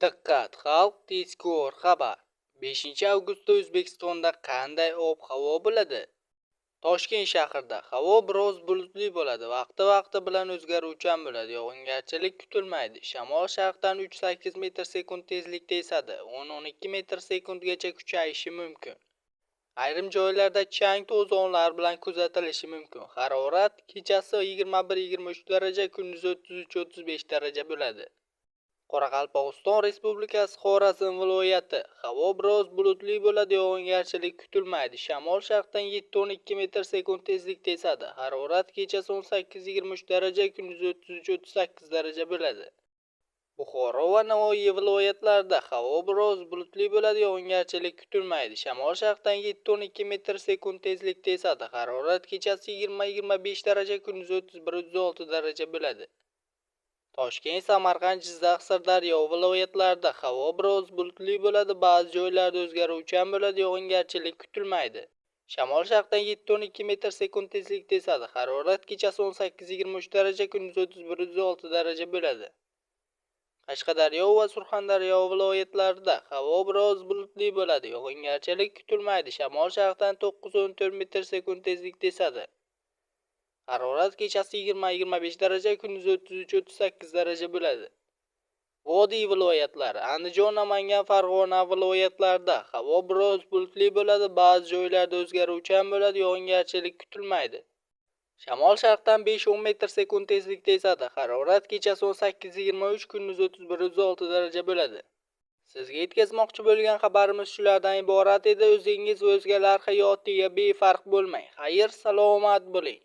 Diqqat, xalq tezkor xabar. 5-avgustda O'zbekistonda qanday ob-havo bo'ladi? Toshkent shahrida havo biroz bulutli bo'ladi. Vaqti bilan o'zgaruvchan bo'ladi. Yog'ingarchilik kutilmaydi. Shamol sharqdan 3-8 metr sekund tezlikda esadi. 10-12 metr sekundgacha kuchayishi mumkin. Ayrim joylarda chang to'zonlar bilan kuzatilishi mumkin. Harorat kechasi 21-23 daraja, kunduzi 33-35 daraja bo'ladi. Qoraqalpog'iston Respublikasi Xorazm viloyati havo biroz bulutli bo'ladi, yog'ingarchilik kutilmaydi. Shamol sharqdan 7-12 metr sekund tezlikda esadi. Harorat kechasi 18-23 daraja, kunduzi 33-38 daraja bo'ladi. Buxoro va Navoiy viloyatlarida havo biroz bulutli bo'ladi, yog'ingarchilik kutilmaydi. Shamol sharqdan 7-12 metr sekund tezlikda esadi. Harorat kechasi 20-25 daraja, kunduzi 31-36 daraja bo'ladi. Toshkent, Samarqand, Jizzax, Sirdaryo viloyatlarida havo biroz bulutli bo'ladi, ba'zi joylarda o'zgaruvchan bo'ladi, yog'ingarchilik kutilmaydi. Shamol sharqdan 7-12 metr sekund tezlikda esadi. Harorat kechasi 18-23 daraja, kunduzi 31-36 daraja bo'ladi. Qashqadaryo va Surxondaryo viloyatlarida havo biroz bulutli bo'ladi, yog'ingarchilik kutilmaydi. Shamol sharqdan 9-14 metr sekund tezlikda esadi. Harorat kechasi 20-25 daraja, kunduzi 33-38 daraja bo'ladi. Vodiy viloyatlari: Andijon, Namangan, Farg'ona viloyatlarida havo biroz bulutli bo'ladi, ba'zi joylarda o'zgaruvchan bo'ladi, yog'ingarchilik kutilmaydi. Shamol sharqdan 5-10 metr sekund tezlikda esadi. Harorat kechasi 18-23, kunduzi 31-36 daraja bo'ladi. Sizga yetkazmoqchi bo'lgan xabarimiz shulardan iborat edi. O'zingiz va o'zgalar hayotiga befarq bo'lmang. Xayr, salomat bo'ling.